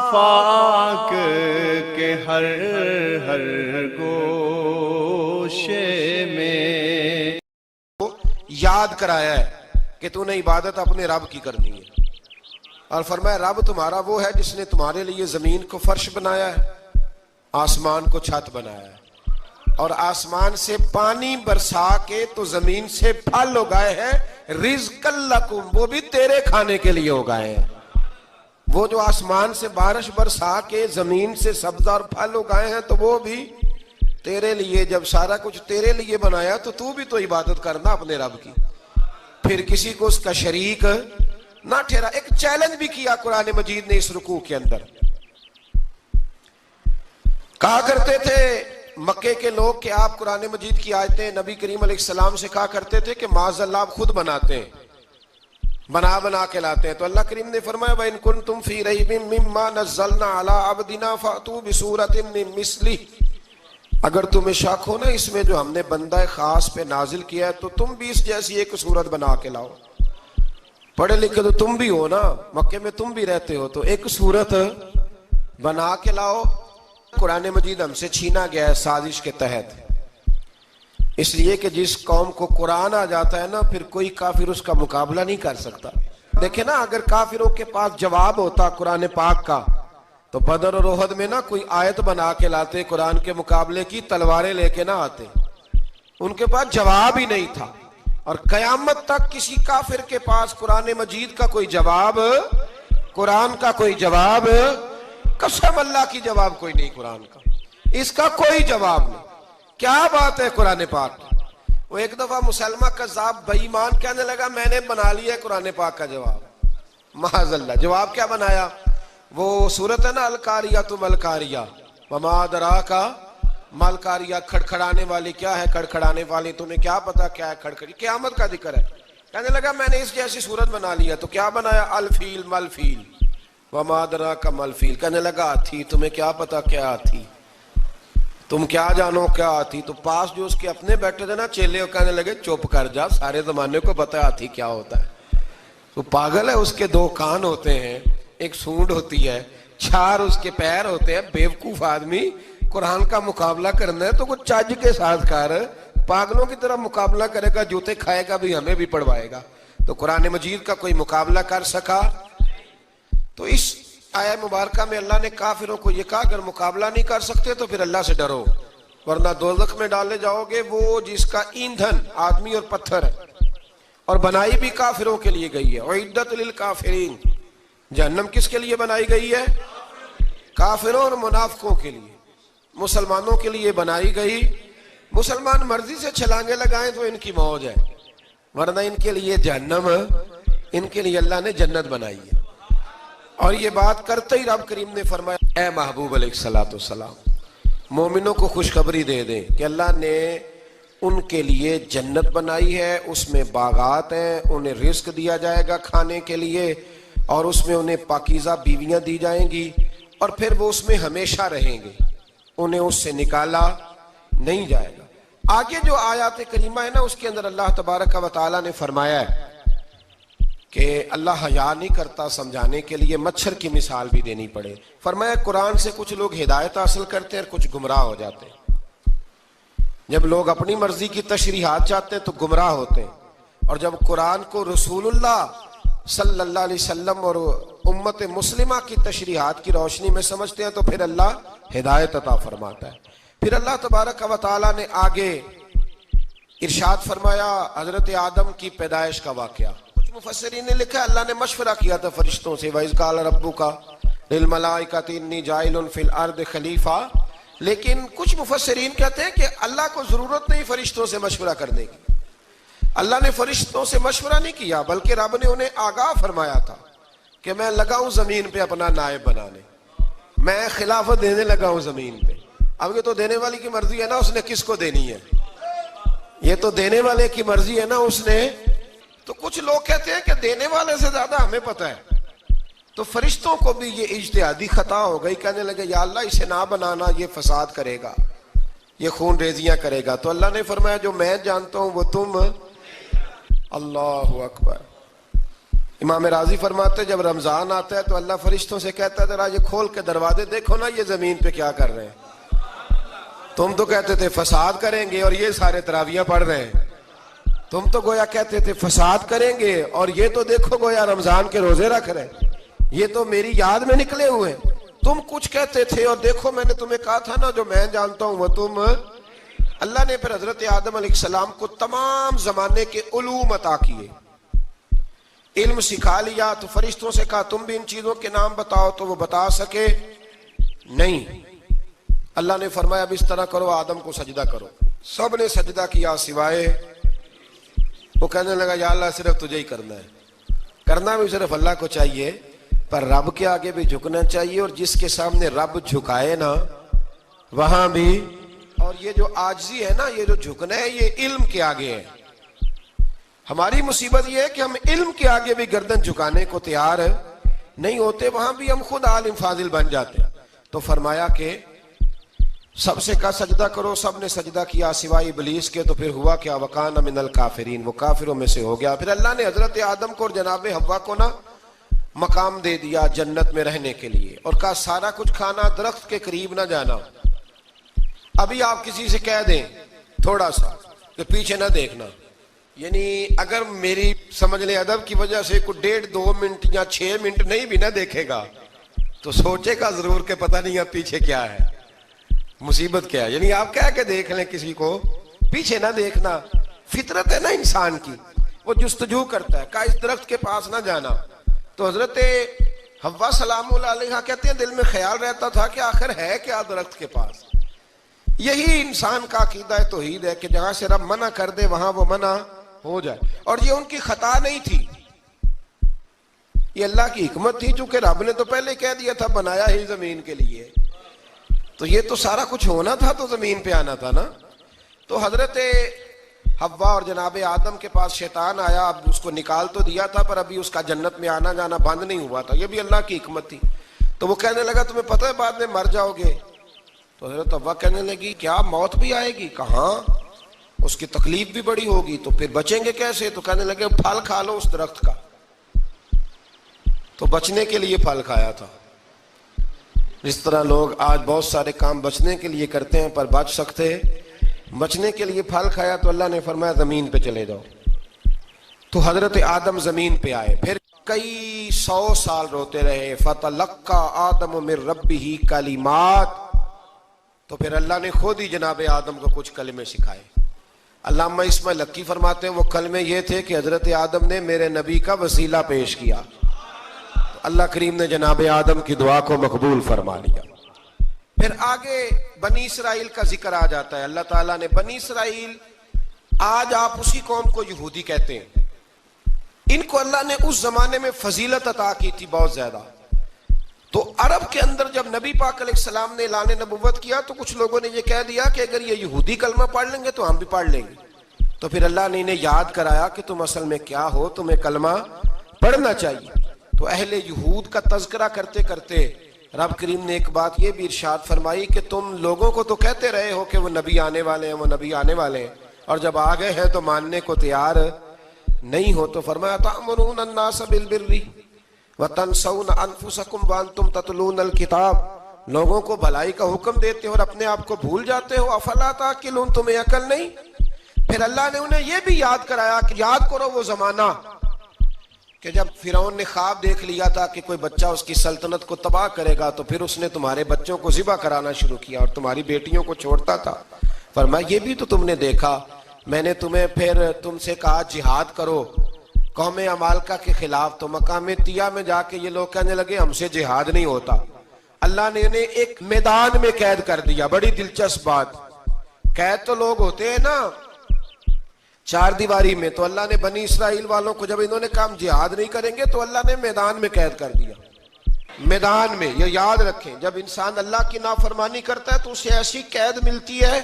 आफाक के हर हर गोशे में याद कराया है कि तूने इबादत अपने रब की करनी है। और फरमाया रब तुम्हारा वो है जिसने तुम्हारे लिए जमीन को फर्श बनाया है, आसमान को छत बनाया है, और आसमान से पानी बरसा के तो जमीन से फल उगाए हैं, रिज़्क़ल लकुम, वो भी तेरे खाने के लिए उगाए हैं। वो जो आसमान से बारिश बरसा के जमीन से सब्जा और फल उगाए हैं तो वो भी तेरे लिए। जब सारा कुछ तेरे लिए बनाया तो तू भी तो इबादत करना अपने रब की, फिर किसी को उसका शरीक ना ठहरा। एक चैलेंज भी किया कुरान मजीद ने इस रुकू के अंदर। कहा करते थे मक्के के लोग कि आप कुरान मजीद की आयतें नबी करीम अलैहिस्सलाम से कहा करते थे कि माज़अल्लाह आप खुद बनाते हैं, बना के लाते हैं। तो अल्लाह करीम ने फरमाया व इन कुंतुम फी रैबिम मिम्मा नज़्ज़लना अला अब्दिना फ़अतू बिसूरतिन मिन मिस्लिही, अगर तुम्हें शक हो ना इसमें जो हमने बंदा खास पे नाजिल किया है तो तुम भी इस जैसी एक सूरत बना के लाओ। पढ़े लिखे तो तुम भी हो ना, मक्के में तुम भी रहते हो, तो एक सूरत बना के लाओ। कुरान मजीद हमसे छीना गया है साजिश के तहत, इसलिए कि जिस कौम को कुरान आ जाता है ना फिर कोई काफिर उसका मुकाबला नहीं कर सकता। देखे ना, अगर काफिरों के पास जवाब होता कुरान पाक का तो बदर और ओहद में ना कोई आयत बना के लाते कुरान के मुकाबले की, तलवारें लेके ना आते। उनके पास जवाब ही नहीं था। और कयामत तक किसी काफिर के पास कुरान मजीद का कोई जवाब, कुरान का कोई जवाब, कसम अल्लाह की जवाब कोई नहीं कुरान का, इसका कोई जवाब नहीं। क्या बात है कुरान पाक की। वो एक दफा मुसलमा कज़्ज़ाब बेईमान कहने लगा मैंने बना लिया कुरान पाक का जवाब। माज़अल्लाह, जवाब क्या बनाया? वो सूरत है ना अलकारिया तुम अलकारिया वमा अदराका मलकारिया, खड़खड़ाने वाली क्या है, खड़खड़ाने वाली तुम्हें क्या पता क्या है खड़खड़ी, क़यामत का जिक्र है। कहने लगा मैंने इस जैसी सूरत बना लिया। तो क्या बनाया? अलफील मलफील वमा अदराका मलफील। कहने लगा हाथी, तुम्हें क्या पता क्या हाथी, तुम क्या जानो क्या हाथी। तो पास जो उसके अपने बैठे थे ना चेले, कहने लगे चुप कर जा, सारे जमाने को पता है हाथी क्या होता है। तो पागल है, उसके दो कान होते हैं, एक सूंड होती है, चार उसके पैर होते हैं। बेवकूफ आदमी, कुरान का मुकाबला करना है तो कुछ चज के साथ कर, पागलों की तरह मुकाबला करेगा, जूते खाएगा भी, हमें भी पढ़वाएगा। तो कुरान मजीद का कोई मुकाबला कर सका? तो इस आया मुबारका में अल्लाह ने काफिरों को यह कहा अगर मुकाबला नहीं कर सकते तो फिर अल्लाह से डरो, वरना दोज़ख में डाले जाओगे। वो जिसका ईंधन आदमी और पत्थर है, और बनाई भी काफिरों के लिए गई है। उइद्दत लिल काफिरीन, जहन्नम किसके लिए बनाई गई है? काफिरों और मुनाफिकों के लिए। मुसलमानों के लिए बनाई गई। मुसलमान मर्जी से छलांगे लगाएं तो इनकी मौज है, वरना इनके लिए जहन्नम, इनके लिए अल्लाह ने जन्नत बनाई है। और ये बात करते ही रब करीम ने फरमाया ए महबूब अलैहिस्सलाम, मोमिनों को खुशखबरी दे दें कि अल्लाह ने उनके लिए जन्नत बनाई है, उसमें बागात हैं, उन्हें रिस्क दिया जाएगा खाने के लिए, और उसमें उन्हें पाकीज़ा बीवियां दी जाएंगी, और फिर वो उसमें हमेशा रहेंगे, उन्हें उससे निकाला नहीं जाएगा। आगे जो आयत करीमा है ना उसके अंदर अल्लाह तबारक व तआला ने फरमाया है कि अल्लाह हया नहीं करता समझाने के लिए मच्छर की मिसाल भी देनी पड़े। फरमाया कुरान से कुछ लोग हिदायत हासिल करते हैं और कुछ गुमराह हो जाते हैं। जब लोग अपनी मर्जी की तशरीहात चाहते हैं तो गुमराह होते हैं, और जब कुरान को रसूलुल्लाह सल्लल्लाहु अलैहि वसल्लम और उम्मत मुस्लिमा की तशरीहात की रोशनी में समझते हैं तो फिर अल्लाह हिदायत अता फरमाता है। फिर अल्लाह तबारक व तआला ने आगे इरशाद फरमाया हजरत आदम की पैदाइश का वाकया। कुछ मुफस्सिरीन ने लिखा अल्लाह ने मशवरा किया था फरिश्तों से, वइज़ क़ाल रब्बुका लिल मलाइकति इन्नी जाइलुन फिल अर्द खलीफा। लेकिन कुछ मुफस्सिरीन कहते हैं कि अल्लाह को जरूरत नहीं फरिश्तों से मशवरा करने की। अल्लाह ने फरिश्तों से मशवरा नहीं किया, बल्कि रब ने उन्हें आगाह फरमाया था कि मैं लगा हूं जमीन पे अपना नायब बनाने, मैं खिलाफत देने लगा हूं जमीन पे। अब ये तो देने वाली की मर्जी है ना उसने किसको देनी है, ये तो देने वाले की मर्जी है ना उसने। तो कुछ लोग कहते हैं कि देने वाले से ज्यादा हमें पता है। तो फरिश्तों को भी ये इज्तिहादी खता हो गई, कहने लगे या अल्लाह इसे ना बनाना, ये फसाद करेगा, ये खून रेजियां करेगा। तो अल्लाह ने फरमाया जो मैं जानता हूं वो तुम। अल्लाहु अकबर। इमाम राजी फरमाते जब रमजान आता है तो अल्लाह फरिश्तों से कहता है जरा ये खोल के दरवाजे देखो ना ये जमीन पे क्या कर रहे हैं। तुम तो कहते थे फसाद करेंगे और ये सारे तरावियां पढ़ रहे हैं। तुम तो गोया कहते थे फसाद करेंगे और ये तो देखो गोया रमजान के रोजे रख रहे हैं। ये तो मेरी याद में निकले हुए। तुम कुछ कहते थे और देखो मैंने तुम्हें कहा था ना जो मैं जानता हूं वो तुम। अल्लाह ने फिर हजरत आदम अलैहिस्सलाम को तमाम जमाने के उलूम अता किए, इल्म सिखा लिया। तो फरिश्तों से कहा तुम भी इन चीजों के नाम बताओ, तो वो बता सके नहीं। अल्लाह ने फरमाया अब इस तरह करो, आदम को सजदा करो। सब ने सजदा किया सिवाय, वो कहने लगा या अल्लाह सिर्फ तुझे ही करना है। करना भी सिर्फ अल्लाह को चाहिए, पर रब के आगे भी झुकना चाहिए, और जिसके सामने रब झुकाए ना वहां भी। और ये जो आजिज़ी है ना, ये जो झुकना है, ये इल्म के आगे है। हमारी मुसीबत ये है कि हम इल्म के आगे भी गर्दन झुकाने को तैयार नहीं होते, वहां भी हम खुद आलिम फाजिल बन जाते। तो फरमाया कि सबसे का सजदा करो, सबने सजदा किया सिवाय इबलीस के। तो फिर हुआ क्या, वकान मिनल काफिरीन, वो काफिरों में से हो गया। फिर अल्लाह ने हजरत आदम को और जनाब हव्वा को ना मकाम दे दिया जन्नत में रहने के लिए, और कहा सारा कुछ खाना, दरख्त के करीब ना जाना। अभी आप किसी से कह दें थोड़ा सा कि पीछे ना देखना, यानी अगर मेरी समझ ले अदब की वजह से कोई 1.5-2 मिनट या 6 मिनट नहीं भी ना देखेगा तो सोचेगा जरूर के पता नहीं अब पीछे क्या है, मुसीबत क्या है। यानी आप कह के देख लें किसी को, पीछे ना देखना। फितरत है ना इंसान की, वो जुस्तजू करता है, कहा इस दरख्त के पास ना जाना। तो हजरत हव्वा सलाम अलैहा कहते हैं दिल में ख्याल रहता था कि आखिर है क्या दरख्त के पास। यही इंसान का अकीदा है, तौहीद है कि जहां से रब मना कर दे वहां वो मना हो जाए। और ये उनकी खता नहीं थी, ये अल्लाह की हिकमत थी, चूंकि रब ने तो पहले कह दिया था बनाया ही जमीन के लिए, तो ये तो सारा कुछ होना था, तो जमीन पे आना था ना। तो हजरत हव्वा और जनाब आदम के पास शैतान आया, अब उसको निकाल तो दिया था पर अभी उसका जन्नत में आना जाना बंद नहीं हुआ था, ये भी अल्लाह की हिकमत थी। तो वो कहने लगा तुम्हें पता है बाद में मर जाओगे। तो हजरत हव्वा कहने लगी क्या मौत भी आएगी? कहाँ, उसकी तकलीफ भी बड़ी होगी, तो फिर बचेंगे कैसे? तो कहने लगे फल खा लो उस दरख्त का। तो बचने के लिए फल खाया था। इस तरह लोग आज बहुत सारे काम बचने के लिए करते हैं पर बच सकते, बचने के लिए फल खाया तो अल्लाह ने फरमाया जमीन पे चले जाओ। तो हजरत आदम जमीन पे आए, फिर कई 100 साल रोते रहे। फतलक्का आदम मिर रब्बिही कलिमात, तो फिर अल्लाह ने खुद ही जनाब आदम को कुछ कलमे सिखाए। अल्लामा इस्माइल हक्की फरमाते हैं वो कलमे ये थे कि हजरत आदम ने मेरे नबी का वसीला पेश किया, तो अल्लाह करीम ने जनाब आदम की दुआ को मकबूल फरमा लिया। फिर आगे बनी इसराइल का जिक्र आ जाता है। अल्लाह ताला ने बनी इसराइल, आज आप उसी कौम को यहूदी कहते हैं, इनको अल्लाह ने उस जमाने में फजीलत अता की थी बहुत ज्यादा। तो अरब के अंदर जब नबी पाक अलैहिस्सलाम ने ऐलान नबुव्वत किया तो कुछ लोगों ने ये कह दिया कि अगर ये यहूदी कलमा पढ़ लेंगे तो हम भी पढ़ लेंगे। तो फिर अल्लाह ने इन्हें याद कराया कि तुम असल में क्या हो, तुम्हें कलमा पढ़ना चाहिए। तो अहले यहूद का तज़किरा करते करते रब करीम ने एक बात ये भी इरशाद फरमाई कि तुम लोगों को तो कहते रहे हो कि वो नबी आने वाले हैं, वो नबी आने वाले हैं, और जब आ गए हैं तो मानने को तैयार नहीं हो। तो फरमाया तामुरून अन्नास बिल बिर्रि व तनसौना अनफुसकुम व अंतुम ततलूनल किताब, लोगों को भलाई का हुक्म देते हो और अपने आप को भूल जाते हो। अफला ताकिलून, तुम्हें अकल नहीं? फिर अल्लाह ने उन्हें यह भी याद कराया कि याद करो वो जमाना कि जब फिरौन ने ख्वाब देख लिया था कि कोई बच्चा उसकी सल्तनत को तबाह करेगा, तो फिर उसने तुम्हारे बच्चों को ज़िबा कराना शुरू किया और तुम्हारी बेटियों को छोड़ता था। फरमाया ये भी तो तुमने देखा, मैंने तुम्हें फिर तुमसे कहा जिहाद करो कौम अमालका के खिलाफ, तो मकाम तिया में जाके ये लोग कहने लगे हमसे जिहाद नहीं होता। अल्लाह ने इन्हें एक मैदान में कैद कर दिया। बड़ी दिलचस्प बात, कैद तो लोग होते हैं ना चार दीवारी में, तो अल्लाह ने बनी इसराइल वालों को जब इन्होंने काम जिहाद नहीं करेंगे तो अल्लाह ने मैदान में कैद कर दिया। मैदान में, ये याद रखें, जब इंसान अल्लाह की नाफरमानी करता है तो उसे ऐसी कैद मिलती है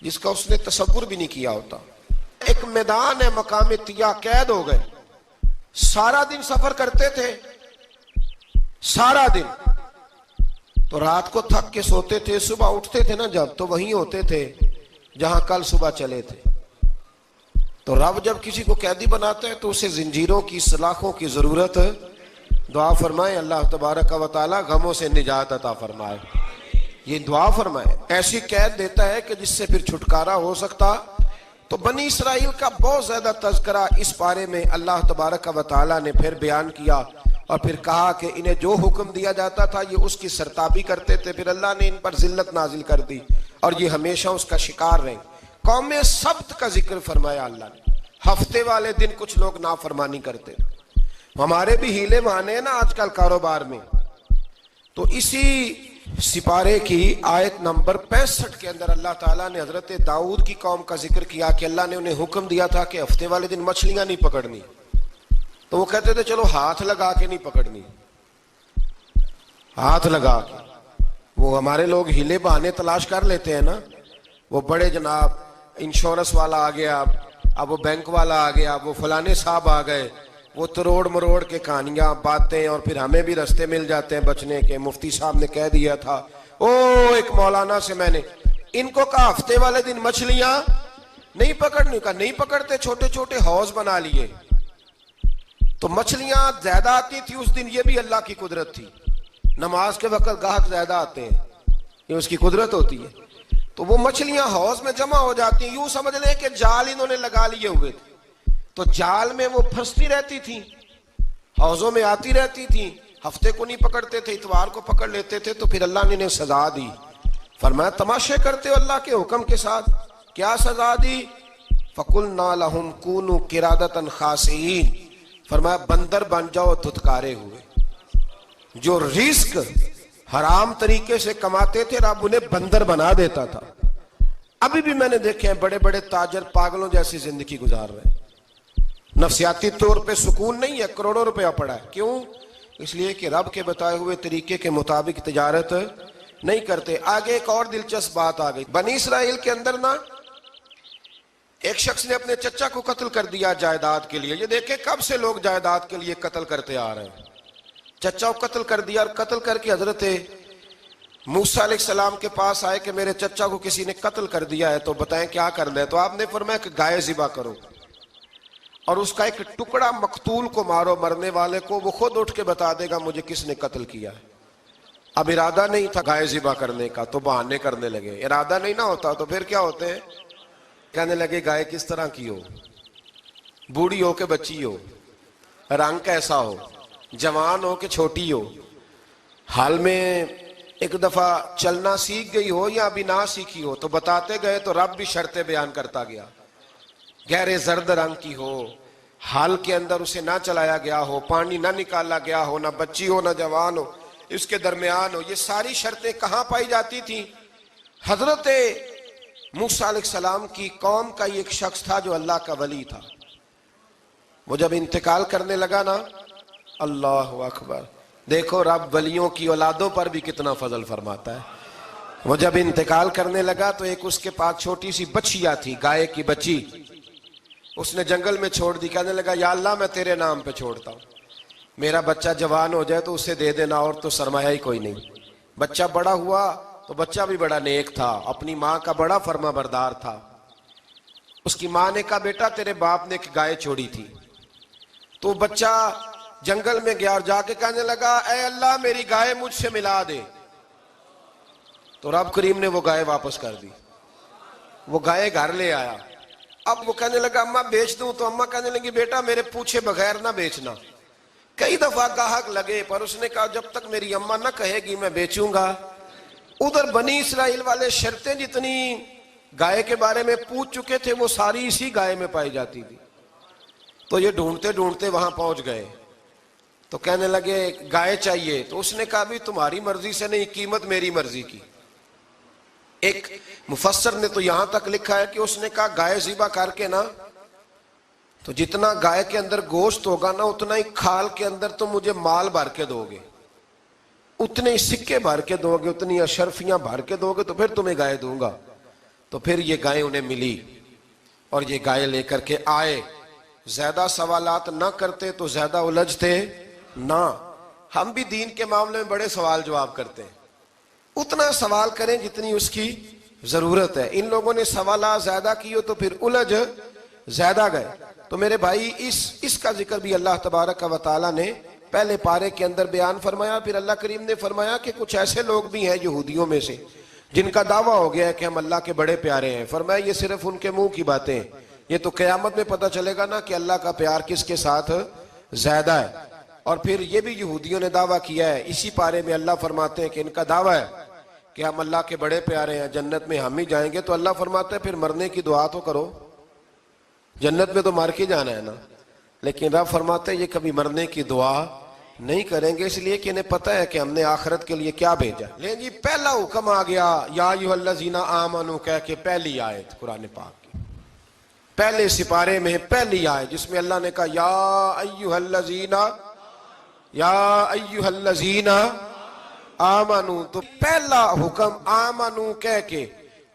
जिसका उसने तसव्वुर भी नहीं किया होता। एक मैदान है मकाम तिया, कैद हो गए, सारा दिन सफर करते थे, सारा दिन, तो रात को थक के सोते थे, सुबह उठते थे ना जब, तो वहीं होते थे जहां कल सुबह चले थे। तो रब जब किसी को कैदी बनाता है तो उसे जंजीरों की सलाखों की जरूरत है। दुआ फरमाए अल्लाह तबारक व तआला गमों से निजात अता फरमाए। ये दुआ फरमाए, ऐसी कैद देता है कि जिससे फिर छुटकारा हो सकता। तो बनी इसराइल का बहुत ज्यादा तज़किरा इस बारे में अल्लाह तबारक व तआला ने फिर बयान किया और फिर कहा कि इन्हें जो हुक्म दिया जाता था ये उसकी सरताबी करते थे, फिर अल्लाह ने इन पर जिल्लत नाजिल कर दी और ये हमेशा उसका शिकार रहे। कौम सब्त का जिक्र फरमाया अल्लाह ने। हफ्ते वाले दिन कुछ लोग नाफरमानी करते, हमारे भी हीले बहाने हैं ना आजकल कारोबार में। तो इसी सिपारे की आयत नंबर 65 के अंदर अल्लाह ताला ने हजरत दाऊद की कौम का जिक्र किया कि अल्लाह ने उन्हें हुक्म दिया था कि हफ्ते वाले दिन मछलियां नहीं पकड़नी। तो वो कहते थे चलो हाथ लगा के नहीं पकड़नी, हाथ लगा के। वो हमारे लोग हीले बहाने तलाश कर लेते हैं ना। वो बड़े जनाब इंश्योरेंस वाला आ गया, अब वो बैंक वाला आ गया, वो फलाने साहब आ गए, वो तरोड़ मरोड़ के कहानियां बातें, और फिर हमें भी रास्ते मिल जाते हैं बचने के। मुफ्ती साहब ने कह दिया था, ओ एक मौलाना से मैंने इनको कहा हफ्ते वाले दिन मछलियां नहीं पकड़नी, का नहीं पकड़ते, छोटे छोटे हौज बना लिए। तो मछलियां ज्यादा आती थी उस दिन, ये भी अल्लाह की कुदरत थी। नमाज के वक्त गाहक ज्यादा आते हैं, ये उसकी कुदरत होती है। तो वो मछलियां हौज में जमा हो जाती हैं। यूं समझ लें कि जाल इन्होंने लगा लिए हुए थे, तो जाल में वो फंसती रहती थी, हौजों में आती रहती थी। हफ्ते को नहीं पकड़ते थे, इतवार को पकड़ लेते थे। तो फिर अल्लाह ने इन्हें सजा दी। फरमाया तमाशे करते हो अल्लाह के हुक्म के साथ। क्या सजा दी? फकुलना लहुम कूनू किरादतन खासीन, फरमाया बंदर बन जाओ धुतकारे हुए। जो रिस्क हराम तरीके से कमाते थे रब उन्हें बंदर बना देता था। अभी भी मैंने देखे हैं बड़े बड़े ताजर पागलों जैसी जिंदगी गुजार रहे हैं। नफसियाती तौर पे सुकून नहीं है, करोड़ों रुपया पड़ा है। क्यों? इसलिए कि रब के बताए हुए तरीके के मुताबिक तिजारत नहीं करते। आगे एक और दिलचस्प बात आ गई। बनी इसराइल के अंदर ना एक शख्स ने अपने चचा को कत्ल कर दिया जायदाद के लिए। ये देखे कब से लोग जायदाद के लिए कत्ल करते आ रहे हैं। चचा को कत्ल कर दिया और कत्ल करके हजरत मूसा अलैहिस्सलाम के पास आए कि मेरे चचा को किसी ने कत्ल कर दिया है, तो बताएं क्या करना है। तो आपने फरमाया कि गाय ज़िबा करो और उसका एक टुकड़ा मकतूल को मारो, मरने वाले को। वो खुद उठ के बता देगा मुझे किसने कत्ल किया है। अब इरादा नहीं था गाय ज़िबा करने का, तो बहाने करने लगे। इरादा नहीं ना होता तो फिर क्या होते हैं, कहने लगे गाय किस तरह की हो, बूढ़ी हो के बच्ची हो, रंग कैसा हो, जवान हो कि छोटी हो, हाल में एक दफा चलना सीख गई हो या अभी ना सीखी हो। तो बताते गए तो रब भी शर्तें बयान करता गया। गहरे जर्द रंग की हो, हाल के अंदर उसे ना चलाया गया हो, पानी ना निकाला गया हो, ना बच्ची हो ना जवान हो, इसके दरमियान हो। ये सारी शर्तें कहाँ पाई जाती थी? हजरत मूसा अलैहिस्सलाम की कौम का एक शख्स था जो अल्लाह का वली था। वो जब इंतकाल करने लगा ना, अल्लाह अकबर, देखो रब वलियों की औलादों पर भी कितना फजल फरमाता है। वो जब इंतकाल करने लगा तो एक उसके पास छोटी सी बच्चिया थी, गाय की बच्ची, उसने जंगल में छोड़ दी। कहने लगा या अल्लाह मैं तेरे नाम पे छोड़ता हूँ, मेरा बच्चा जवान हो जाए तो उसे दे देना, और तो सरमाया ही कोई नहीं। बच्चा बड़ा हुआ तो बच्चा भी बड़ा नेक था, अपनी माँ का बड़ा फर्मा बरदार था। उसकी माँ ने कहा बेटा तेरे बाप ने एक गाय छोड़ी थी। तो बच्चा जंगल में गया और जाके कहने लगा ऐ अल्लाह मेरी गाय मुझसे मिला दे। तो रब करीम ने वो गाय वापस कर दी। वो गाय घर ले आया। अब वो कहने लगा अम्मा बेच दूं। तो अम्मा कहने लगी बेटा मेरे पूछे बगैर ना बेचना। कई दफा गाहक लगे पर उसने कहा जब तक मेरी अम्मा ना कहेगी मैं बेचूंगा। उधर बनी इसराइल वाले शर्तें जितनी गाय के बारे में पूछ चुके थे वो सारी इसी गाय में पाई जाती थी। तो ये ढूंढते ढूंढते वहां पहुंच गए। तो कहने लगे गाय चाहिए। तो उसने कहा भी तुम्हारी मर्जी से नहीं, कीमत मेरी मर्जी की। एक मुफस्सर ने तो यहां तक लिखा है कि उसने कहा गाय ज़िबा करके ना, तो जितना गाय के अंदर गोश्त होगा ना उतना ही खाल के अंदर तो मुझे माल भर के दोगे, उतने ही सिक्के भर के दोगे, उतनी अशरफियां भर के दोगे तो फिर तुम्हें गाय दूंगा। तो फिर ये गाय उन्हें मिली और ये गाय लेकर के आए। ज्यादा सवालात ना करते तो ज्यादा उलझते ना। हम भी दीन के मामले में बड़े सवाल जवाब करते हैं, उतना सवाल करें जितनी उसकी जरूरत है। इन लोगों ने सवाल ज्यादा किए तो फिर उलझ ज्यादा गए। तो मेरे भाई इसका जिक्र भी अल्लाह तबारक व तआला ने पहले पारे के अंदर बयान फरमाया। फिर अल्लाह करीम ने फरमाया कि कुछ ऐसे लोग भी हैं यहूदियों में से जिनका दावा हो गया है कि हम अल्लाह के बड़े प्यारे हैं। फरमाया ये सिर्फ उनके मुंह की बातें, ये तो क़यामत में पता चलेगा ना कि अल्लाह का प्यार किसके साथ ज्यादा है। और फिर ये भी यहूदियों ने दावा किया है, इसी पारे में अल्लाह फरमाते हैं कि इनका दावा है कि हम अल्लाह के बड़े प्यारे हैं, जन्नत में हम ही जाएंगे। तो अल्लाह फरमाते हैं फिर मरने की दुआ तो करो, जन्नत में तो मार के जाना है ना। लेकिन रब फरमाते हैं ये कभी मरने की दुआ नहीं करेंगे, इसलिए कि इन्हें पता है कि हमने आखिरत के लिए क्या भेजा। लेकिन जी पहला हुक्म आ गया या अय्युहल्लज़ीना आमनू कह के, पहली आयत कुरान पाक की पहले सिपारे में पहली आयत जिसमें अल्लाह ने कहा या अय्युहल्लज़ीना आमनू। तो पहला हुक्म आमनू कह के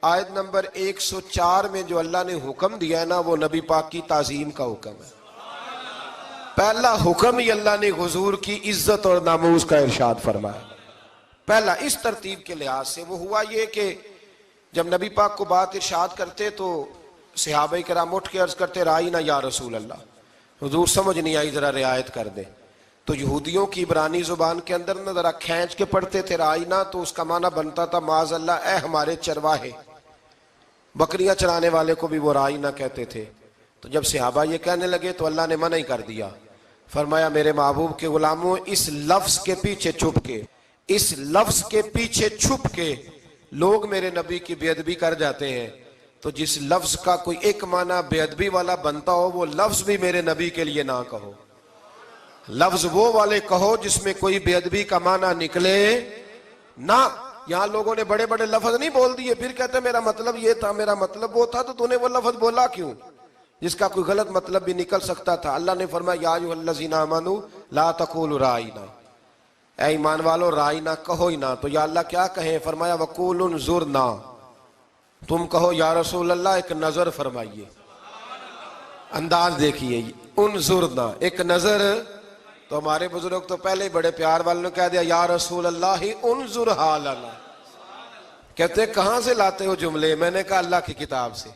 आयत नंबर 104 में जो अल्लाह ने हुक्म दिया है ना, वो नबी पाक की ताजीम का हुक्म है। पहला हुक्म ही अल्लाह ने हुजूर की इज्जत और नामूस का इरशाद फरमाया। पहला इस तरतीब के लिहाज से वो हुआ ये कि जब नबी पाक को बात इरशाद करते तो सहाबा किराम उठ के अर्ज करते राई ना या रसूल अल्लाह, हुजूर समझ नहीं आई, जरा रियायत कर दे। तो यहूदियों की इब्रानी जुबान के अंदर ना जरा खींच के पढ़ते थे राई ना, तो उसका माना बनता था माज अल्लाह ए हमारे चरवाहे, बकरियां चराने वाले को भी वो राई ना कहते थे। तो जब सहाबा ये कहने लगे तो अल्लाह ने मना ही कर दिया। फरमाया मेरे महबूब के गुलामों, इस लफ्ज के पीछे छुप के, इस लफ्ज के पीछे छुप के लोग मेरे नबी की बेअदबी कर जाते हैं। तो जिस लफ्ज का कोई एक माना बेअदबी वाला बनता हो वो लफ्ज भी मेरे नबी के लिए ना कहो। लफ्ज वो वाले कहो जिसमें कोई बेअदबी का माना निकले ना। यहां लोगों ने बड़े बड़े लफ्ज नहीं बोल दिए, फिर कहते मेरा मतलब ये था, मेरा मतलब वो था, तो तूने वो लफ्ज बोला क्यों जिसका कोई गलत मतलब भी निकल सकता था। अल्लाह ने फरमाया या अय्युहल्लज़ीना आमनू ला तक़ूलू राइना, ऐ ईमान वालो राइना कहो ही ना। तो या अल्लाह क्या कहें, फरमाया वक़ूलू उन्ज़ुरना, तुम कहो या रसूल अल्लाह एक नजर फरमाइए। अंदाज देखिए, उन्ज़ुरना एक नजर। तो हमारे बुजुर्ग तो पहले ही बड़े प्यार वालों ने कह दिया या रसूल अल्लाह ही उन्ज़ुर हालना। कहते कहां से लाते हो जुमले? मैंने कहा अल्लाह की किताब से।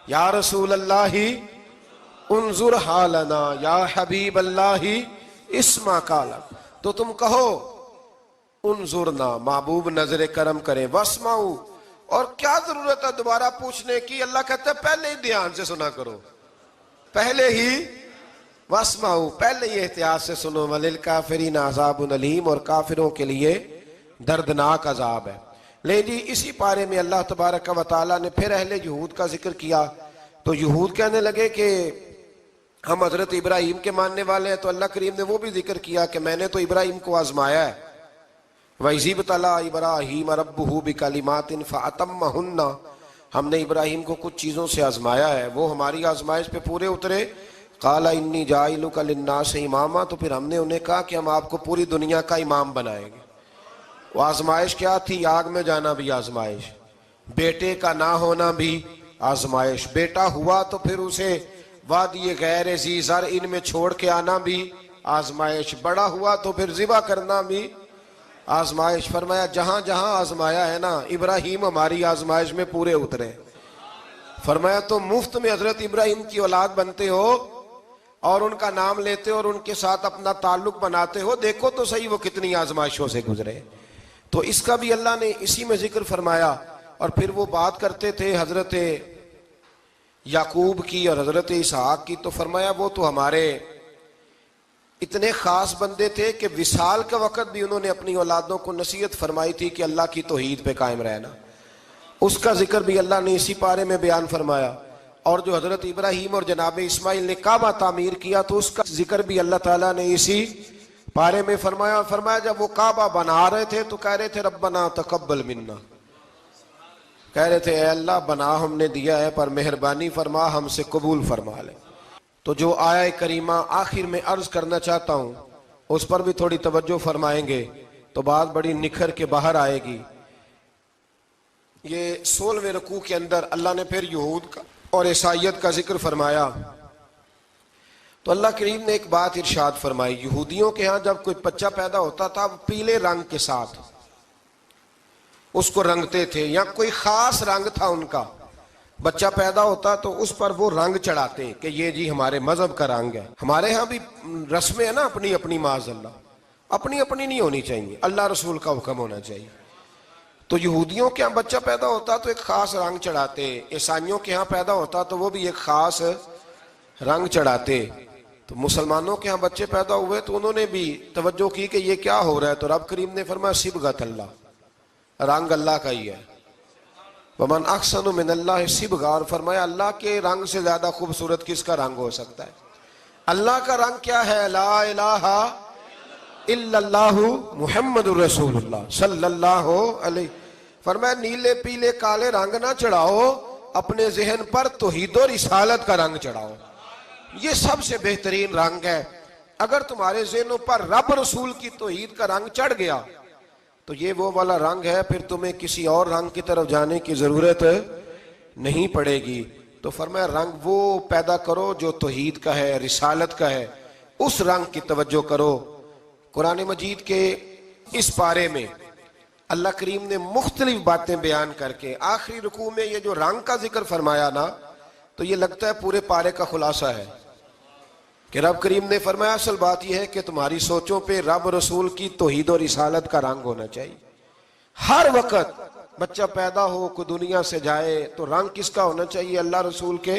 या रसूल अल्लाह ही उन्ज़ुर हालना, या हबीब अल्लाह ही इस्मा काला। तो तुम कहो उन्ज़ुरना, महबूब नजर करम करें, वस्माऊ, और क्या जरूरत है दोबारा पूछने की? अल्लाह कहते पहले ही ध्यान से सुना करो, पहले ही वस्माऊ, पहले ही एहतियात से सुनो। वलिल काफिरीन अज़ाबुन अलीम, और काफिरों के लिए दर्दनाक अजाब है। ले जी इसी पारे में अल्लाह तबारक व तआला ने फिर अहले यहूद का जिक्र किया। तो यहूद कहने लगे कि हम हजरत इब्राहिम के मानने वाले हैं। तो अल्लाह करीम ने वो भी जिक्र किया कि मैंने तो इब्राहिम को आजमाया है। वइज़ इब्तला इब्राहीम रब्बुहु बिकलिमातिन फअतम्महुन्ना, हमने इब्राहिम को कुछ चीज़ों से आजमाया है, वो हमारी आजमाइश पे पूरे उतरे। काला इन्नी जाइलुका लिन्नास इमामा, तो फिर हमने उन्हें कहा कि हम आपको पूरी दुनिया का इमाम बनाएंगे। वो आजमाइश क्या थी? आग में जाना भी आजमाइश, बेटे का ना होना भी आजमाइश, बेटा हुआ तो फिर उसे वादी गैर ज़ी ज़र इनमें छोड़ के आना भी आजमाइश, बड़ा हुआ तो फिर ज़िबा करना भी आजमाइश। फरमाया जहां जहां आजमाया है ना, इब्राहिम हमारी आजमाइश में पूरे उतरे। फरमाया तो मुफ्त में हजरत इब्राहिम की औलाद बनते हो और उनका नाम लेते हो और उनके साथ अपना ताल्लुक बनाते हो, देखो तो सही वो कितनी आजमाइशों से गुजरे। तो इसका भी अल्लाह ने इसी में जिक्र फरमाया। और फिर वो बात करते थे हजरत याकूब की और हजरत इसहाक की। तो फरमाया वो तो हमारे इतने खास बंदे थे कि विसाल के वक्त भी उन्होंने अपनी औलादों को नसीहत फरमाई थी कि अल्लाह की तौहीद पे कायम रहना। उसका जिक्र भी अल्लाह ने इसी पारे में बयान फरमाया। और जो हजरत इब्राहिम और जनाब इस्माइल ने काबा तामीर किया तो उसका जिक्र भी अल्लाह ताला ने इसी पारे में फरमाया। फरमाया जब वो काबा बना रहे थे तो कह रहे थे रब्बना तकब्बल मिन्ना, कह रहे थे ऐ अल्लाह बना हमने दिया है पर मेहरबानी फरमा हमसे कबूल फरमा ले। तो जो आया करीमा आखिर में अर्ज करना चाहता हूँ उस पर भी थोड़ी तवज्जो फरमाएंगे तो बात बड़ी निखर के बाहर आएगी। ये 16वें रकू के अंदर अल्लाह ने फिर यहूद का और ईसाईयत का जिक्र फरमाया। तो अल्लाह करीम ने एक बात इरशाद फरमाई, यहूदियों के यहाँ जब कोई बच्चा पैदा होता था वो पीले रंग के साथ उसको रंगते थे, या कोई खास रंग था उनका बच्चा पैदा होता तो उस पर वो रंग चढ़ाते कि ये जी हमारे मजहब का रंग है। हमारे यहाँ भी रस्में है ना अपनी अपनी, माज़अल्लाह, अपनी अपनी नहीं होनी चाहिए, अल्लाह रसूल का हुक्म होना चाहिए। तो यहूदियों के यहाँ बच्चा पैदा होता तो एक खास रंग चढ़ाते, ईसाइयों के यहाँ पैदा होता तो वो भी एक खास रंग चढ़ाते। तो मुसलमानों के यहाँ बच्चे पैदा हुए तो उन्होंने भी तवज्जो की कि ये क्या हो रहा है, तो रब करीम ने फरमाया सिबगत अल्लाह, रंग अल्लाह का ही है। वमन अहसनु मिनल्लाहि सिबगा, और फरमाया अल्लाह के रंग से ज्यादा खूबसूरत किसका रंग हो सकता है। अल्लाह का रंग क्या है? ला इलाहा इल्लल्लाहु मुहम्मदुर रसूलुल्लाह सल्लल्लाहु अलैहि। फरमाया नीले पीले काले रंग ना चढ़ाओ, अपने जहन पर तौहीद और रिसालत का रंग चढ़ाओ, ये सबसे बेहतरीन रंग है। अगर तुम्हारे जहनों पर रब रसूल की तौहीद का रंग चढ़ गया तो ये वो वाला रंग है, फिर तुम्हें किसी और रंग की तरफ जाने की जरूरत नहीं पड़ेगी। तो फरमाया रंग वो पैदा करो जो तौहीद का है, रिसालत का है, उस रंग की तवज्जो करो। कुरान मजीद के इस पारे में अल्लाह करीम ने मुख्तलिफ बातें बयान करके आखिरी रुकू में ये जो रंग का जिक्र फरमाया ना, तो ये लगता है पूरे पारे का खुलासा है कि रब करीम ने फरमाया असल बात यह है कि तुम्हारी सोचों पे रब रसूल की तौहीद और रिसालत का रंग होना चाहिए। हर वक्त बच्चा पैदा हो, कोई दुनिया से जाए, तो रंग किसका होना चाहिए? अल्लाह रसूल के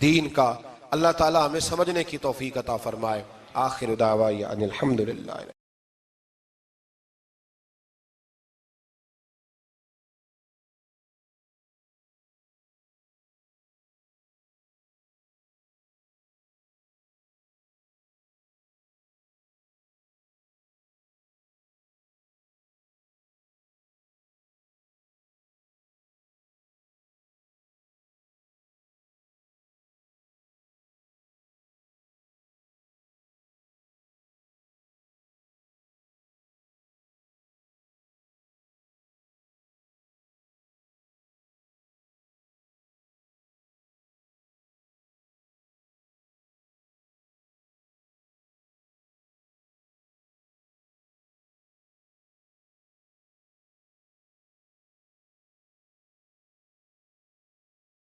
दीन का। अल्लाह ताला हमें समझने की तौफीक अता फरमाए। आखिर दावा अनिल हम्दुलिल्लाह।